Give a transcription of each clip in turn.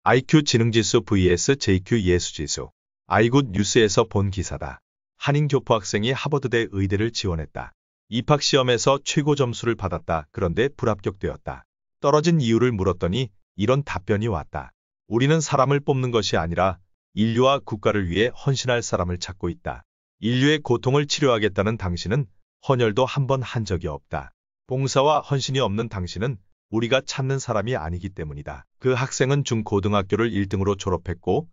IQ 지능지수 vs JQ 예수지수. 아이굿 뉴스에서 본 기사다. 한인 교포 학생이 하버드대 의대를 지원했다. 입학시험에서 최고 점수를 받았다. 그런데 불합격되었다. 떨어진 이유를 물었더니 이런 답변이 왔다. 우리는 사람을 뽑는 것이 아니라 인류와 국가를 위해 헌신할 사람을 찾고 있다. 인류의 고통을 치료하겠다는 당신은 헌혈도 한 번 한 적이 없다. 봉사와 헌신이 없는 당신은 우리가 찾는 사람이 아니기 때문이다. 그 학생은 중고등학교를 1등으로 졸업했고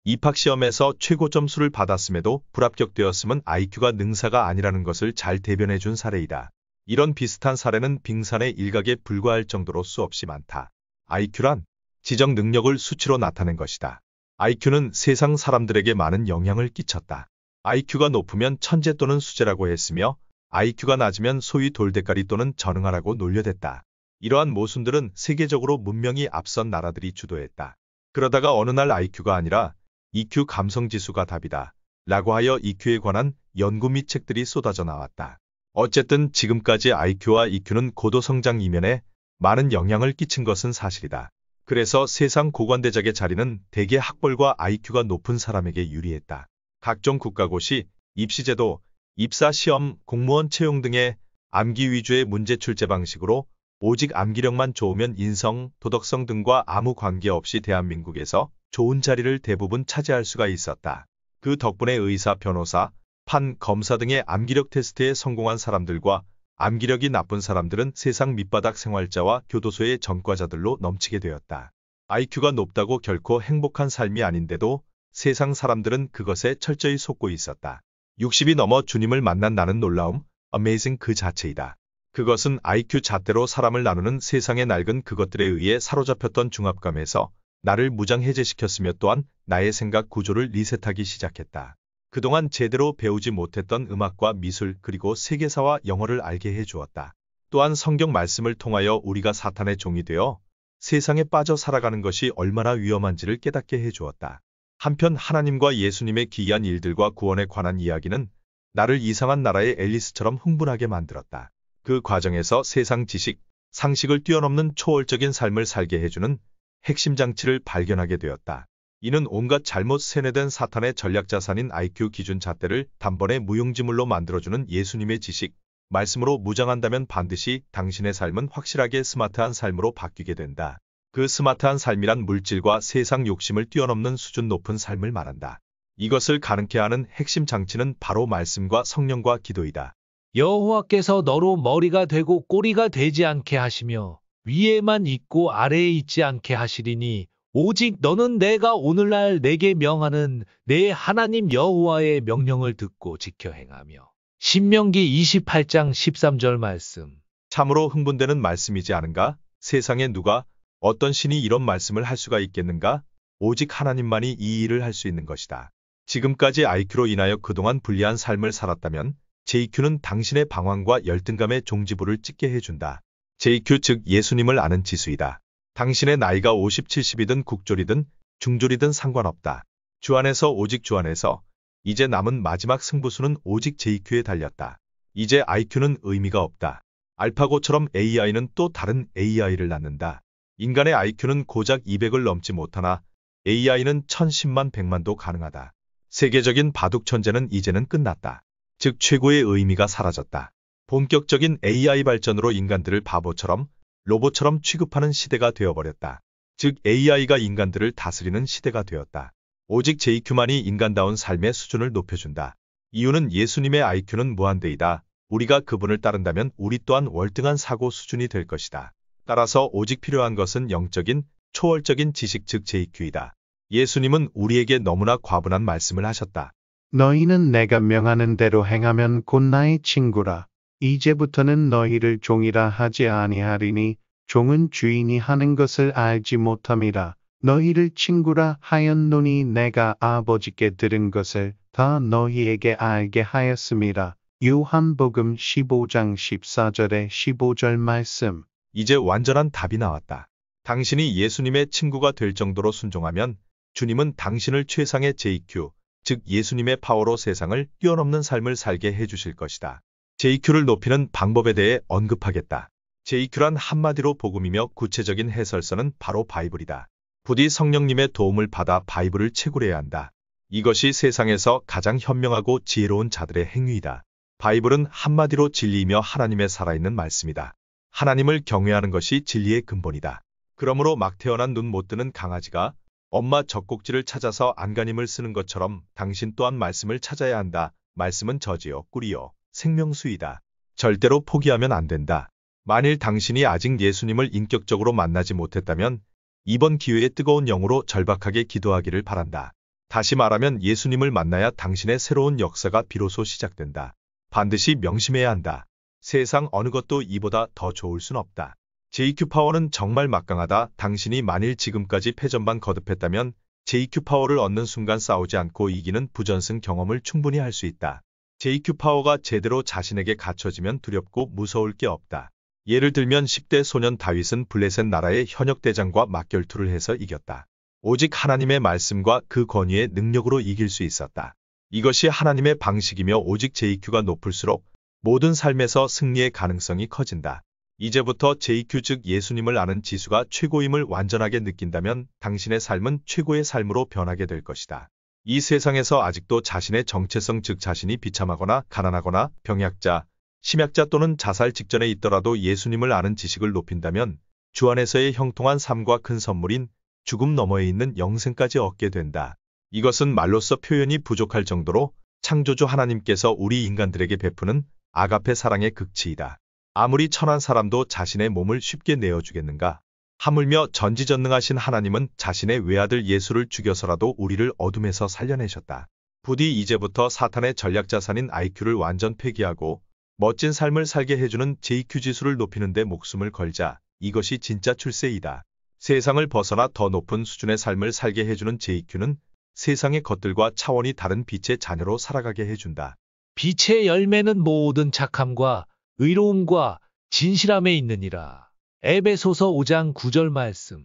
입학시험에서 최고 점수를 받았음에도 불합격되었음은 IQ가 능사가 아니라는 것을 잘 대변해준 사례이다. 이런 비슷한 사례는 빙산의 일각에 불과할 정도로 수없이 많다. IQ란 지적 능력을 수치로 나타낸 것이다. IQ는 세상 사람들에게 많은 영향을 끼쳤다. IQ가 높으면 천재 또는 수재라고 했으며 IQ가 낮으면 소위 돌대가리 또는 전응하라고 놀려댔다. 이러한 모순들은 세계적으로 문명이 앞선 나라들이 주도했다. 그러다가 어느 날 IQ가 아니라 EQ 감성지수가 답이다. 라고 하여 EQ에 관한 연구 및 책들이 쏟아져 나왔다. 어쨌든 지금까지 IQ와 EQ는 고도성장 이면에 많은 영향을 끼친 것은 사실이다. 그래서 세상 고관대작의 자리는 대개 학벌과 IQ가 높은 사람에게 유리했다. 각종 국가고시, 입시제도, 입사시험, 공무원 채용 등의 암기 위주의 문제 출제 방식으로 오직 암기력만 좋으면 인성, 도덕성 등과 아무 관계없이 대한민국에서 좋은 자리를 대부분 차지할 수가 있었다. 그 덕분에 의사, 변호사, 판, 검사 등의 암기력 테스트에 성공한 사람들과 암기력이 나쁜 사람들은 세상 밑바닥 생활자와 교도소의 전과자들로 넘치게 되었다. IQ가 높다고 결코 행복한 삶이 아닌데도 세상 사람들은 그것에 철저히 속고 있었다. 60이 넘어 주님을 만난 나는 놀라움, amazing 그 자체이다. 그것은 IQ 잣대로 사람을 나누는 세상의 낡은 그것들에 의해 사로잡혔던 중압감에서 나를 무장해제시켰으며 또한 나의 생각 구조를 리셋하기 시작했다. 그동안 제대로 배우지 못했던 음악과 미술 그리고 세계사와 영어를 알게 해주었다. 또한 성경 말씀을 통하여 우리가 사탄의 종이 되어 세상에 빠져 살아가는 것이 얼마나 위험한지를 깨닫게 해주었다. 한편 하나님과 예수님의 기이한 일들과 구원에 관한 이야기는 나를 이상한 나라의 앨리스처럼 흥분하게 만들었다. 그 과정에서 세상 지식, 상식을 뛰어넘는 초월적인 삶을 살게 해주는 핵심 장치를 발견하게 되었다. 이는 온갖 잘못 세뇌된 사탄의 전략 자산인 IQ 기준 잣대를 단번에 무용지물로 만들어주는 예수님의 지식, 말씀으로 무장한다면 반드시 당신의 삶은 확실하게 스마트한 삶으로 바뀌게 된다. 그 스마트한 삶이란 물질과 세상 욕심을 뛰어넘는 수준 높은 삶을 말한다. 이것을 가능케 하는 핵심 장치는 바로 말씀과 성령과 기도이다. 여호와께서 너로 머리가 되고 꼬리가 되지 않게 하시며 위에만 있고 아래에 있지 않게 하시리니 오직 너는 내가 오늘날 내게 명하는 내 하나님 여호와의 명령을 듣고 지켜 행하며. 신명기 28장 13절 말씀. 참으로 흥분되는 말씀이지 않은가? 세상에 누가 어떤 신이 이런 말씀을 할 수가 있겠는가? 오직 하나님만이 이 일을 할 수 있는 것이다. 지금까지 IQ로 인하여 그동안 불리한 삶을 살았다면 JQ는 당신의 방황과 열등감의 종지부를 찍게 해준다. JQ 즉 예수님을 아는 지수이다. 당신의 나이가 50, 70이든 국졸이든 중졸이든 상관없다. 주 안에서 오직 주 안에서 이제 남은 마지막 승부수는 오직 JQ에 달렸다. 이제 IQ는 의미가 없다. 알파고처럼 AI는 또 다른 AI를 낳는다. 인간의 IQ는 고작 200을 넘지 못하나 AI는 1010만 100만도 가능하다. 세계적인 바둑 천재는 이제는 끝났다. 즉 최고의 의미가 사라졌다. 본격적인 AI 발전으로 인간들을 바보처럼 로봇처럼 취급하는 시대가 되어버렸다. 즉 AI가 인간들을 다스리는 시대가 되었다. 오직 JQ만이 인간다운 삶의 수준을 높여준다. 이유는 예수님의 IQ는 무한대이다. 우리가 그분을 따른다면 우리 또한 월등한 사고 수준이 될 것이다. 따라서 오직 필요한 것은 영적인, 초월적인 지식 즉 JQ이다. 예수님은 우리에게 너무나 과분한 말씀을 하셨다. 너희는 내가 명하는 대로 행하면 곧 나의 친구라. 이제부터는 너희를 종이라 하지 아니하리니 종은 주인이 하는 것을 알지 못함이라. 너희를 친구라 하였노니 내가 아버지께 들은 것을 다 너희에게 알게 하였음이라. 요한복음 15장 14절에 15절 말씀. 이제 완전한 답이 나왔다. 당신이 예수님의 친구가 될 정도로 순종하면 주님은 당신을 최상의 JQ, 즉 예수님의 파워로 세상을 뛰어넘는 삶을 살게 해주실 것이다. JQ를 높이는 방법에 대해 언급하겠다. JQ란 한마디로 복음이며 구체적인 해설서는 바로 바이블이다. 부디 성령님의 도움을 받아 바이블을 채굴해야 한다. 이것이 세상에서 가장 현명하고 지혜로운 자들의 행위이다. 바이블은 한마디로 진리이며 하나님의 살아있는 말씀이다. 하나님을 경외하는 것이 진리의 근본이다. 그러므로 막 태어난 눈 못 뜨는 강아지가 엄마 젖꼭지를 찾아서 안간힘을 쓰는 것처럼 당신 또한 말씀을 찾아야 한다. 말씀은 젖이요 꿀이요 생명수이다. 절대로 포기하면 안 된다. 만일 당신이 아직 예수님을 인격적으로 만나지 못했다면 이번 기회에 뜨거운 영으로 절박하게 기도하기를 바란다. 다시 말하면 예수님을 만나야 당신의 새로운 역사가 비로소 시작된다. 반드시 명심해야 한다. 세상 어느 것도 이보다 더 좋을 순 없다. JQ 파워는 정말 막강하다. 당신이 만일 지금까지 패전만 거듭했다면 JQ 파워를 얻는 순간 싸우지 않고 이기는 부전승 경험을 충분히 할 수 있다. JQ 파워가 제대로 자신에게 갖춰지면 두렵고 무서울 게 없다. 예를 들면 10대 소년 다윗은 블레셋 나라의 현역 대장과 맞결투를 해서 이겼다. 오직 하나님의 말씀과 그 권위의 능력으로 이길 수 있었다. 이것이 하나님의 방식이며 오직 JQ가 높을수록 모든 삶에서 승리의 가능성이 커진다. 이제부터 JQ 즉 예수님을 아는 지수가 최고임을 완전하게 느낀다면 당신의 삶은 최고의 삶으로 변하게 될 것이다. 이 세상에서 아직도 자신의 정체성 즉 자신이 비참하거나 가난하거나 병약자, 심약자 또는 자살 직전에 있더라도 예수님을 아는 지식을 높인다면 주 안에서의 형통한 삶과 큰 선물인 죽음 너머에 있는 영생까지 얻게 된다. 이것은 말로써 표현이 부족할 정도로 창조주 하나님께서 우리 인간들에게 베푸는 아가페 사랑의 극치이다. 아무리 천한 사람도 자신의 몸을 쉽게 내어주겠는가? 하물며 전지전능하신 하나님은 자신의 외아들 예수를 죽여서라도 우리를 어둠에서 살려내셨다. 부디 이제부터 사탄의 전략자산인 IQ를 완전 폐기하고 멋진 삶을 살게 해주는 JQ 지수를 높이는 데 목숨을 걸자. 이것이 진짜 출세이다. 세상을 벗어나 더 높은 수준의 삶을 살게 해주는 JQ는 세상의 것들과 차원이 다른 빛의 자녀로 살아가게 해준다. 빛의 열매는 모든 착함과 의로움과 진실함에 있느니라. 에베소서 5장 9절 말씀.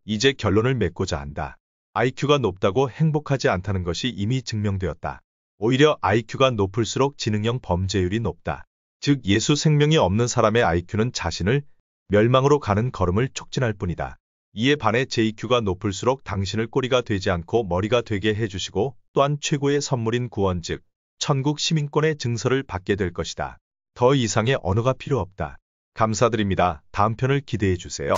이제 결론을 맺고자 한다. IQ가 높다고 행복하지 않다는 것이 이미 증명되었다. 오히려 IQ가 높을수록 지능형 범죄율이 높다. 즉 예수 생명이 없는 사람의 IQ는 자신을 멸망으로 가는 걸음을 촉진할 뿐이다. 이에 반해 JQ가 높을수록 당신을 꼬리가 되지 않고 머리가 되게 해주시고 또한 최고의 선물인 구원 즉 천국 시민권의 증서를 받게 될 것이다. 더 이상의 언어가 필요 없다. 감사드립니다. 다음 편을 기대해 주세요.